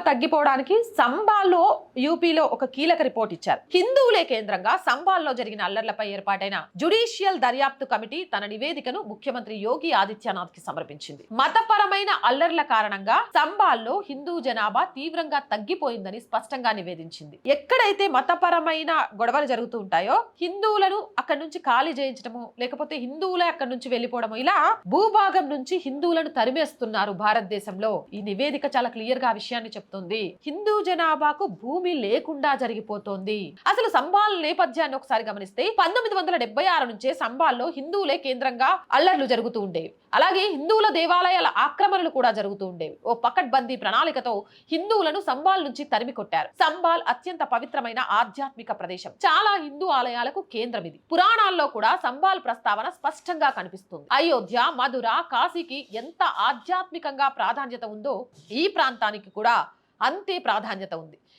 తగ్గిపోవడానికి సంబాల్లో యూపీలో ఒక కీలక రిపోర్ట్ ఇచ్చారు. హిందువులే కేంద్రంగా సంబాల్లో జరిగిన అల్లర్లపై ఏర్పాటైన జ్యుడిషియల్ దర్యాప్తు కమిటీ తన నివేదికను ముఖ్యమంత్రి యోగి ఆదిత్యనాథ్ కి సమర్పించింది. మతపరమైన అల్లర్ల కారణంగా సంబాల్లో హిందూ జనాభా తీవ్రంగా తగ్గిపోయిందని స్పష్టంగా నివేదించింది. ఎక్కడైతే మతపరమైన గొడవలు జరుగుతూ ఉంటాయో హిందువులను అక్కడి నుంచి ఖాళీ చేయించడము, లేకపోతే హిందువులే అక్కడి నుంచి వెళ్లిపోవడము, ఇలా భూభాగం నుంచి హిందువులను తరిమేస్తున్నారు భారతదేశంలో. ఈ నివేదిక చాలా క్లియర్ గా ఆ విషయాన్ని చెప్తుంది. హిందూ జనాభాకు భూమి లేకుండా జరిగిపోతోంది. అసలు సంబాల్ నేపథ్యాన్ని ఒకసారి గమనిస్తే 1976 నుంచే సంబాల్లో హిందువులే కేంద్రంగా అల్లర్లు జరుగుతూ ఉండేవి. అలాగే హిందువుల దేవాలయాల ఆక్రమణలు కూడా జరుగుతూ ఉండేవి. ఓ పకడ్బందీ ప్రణాళికతో హిందువులను సంబాల్ నుంచి తరిమి కొట్టారు. సంబాల్ అత్యంత పవిత్రమైన ఆధ్యాత్మిక ప్రదేశం. చాలా హిందూ ఆలయాలకు కేంద్రం ఇది. పురాణాల్లో కూడా సంబాల్ ప్రస్తావన స్పష్టంగా కనిపిస్తుంది. అయోధ్య, మధుర, కాశీకి ఎంత ఆధ్యాత్మికంగా ప్రాధాన్యత ఉందో ఈ ప్రాంతానికి కూడా అంతే ప్రాధాన్యత ఉంది.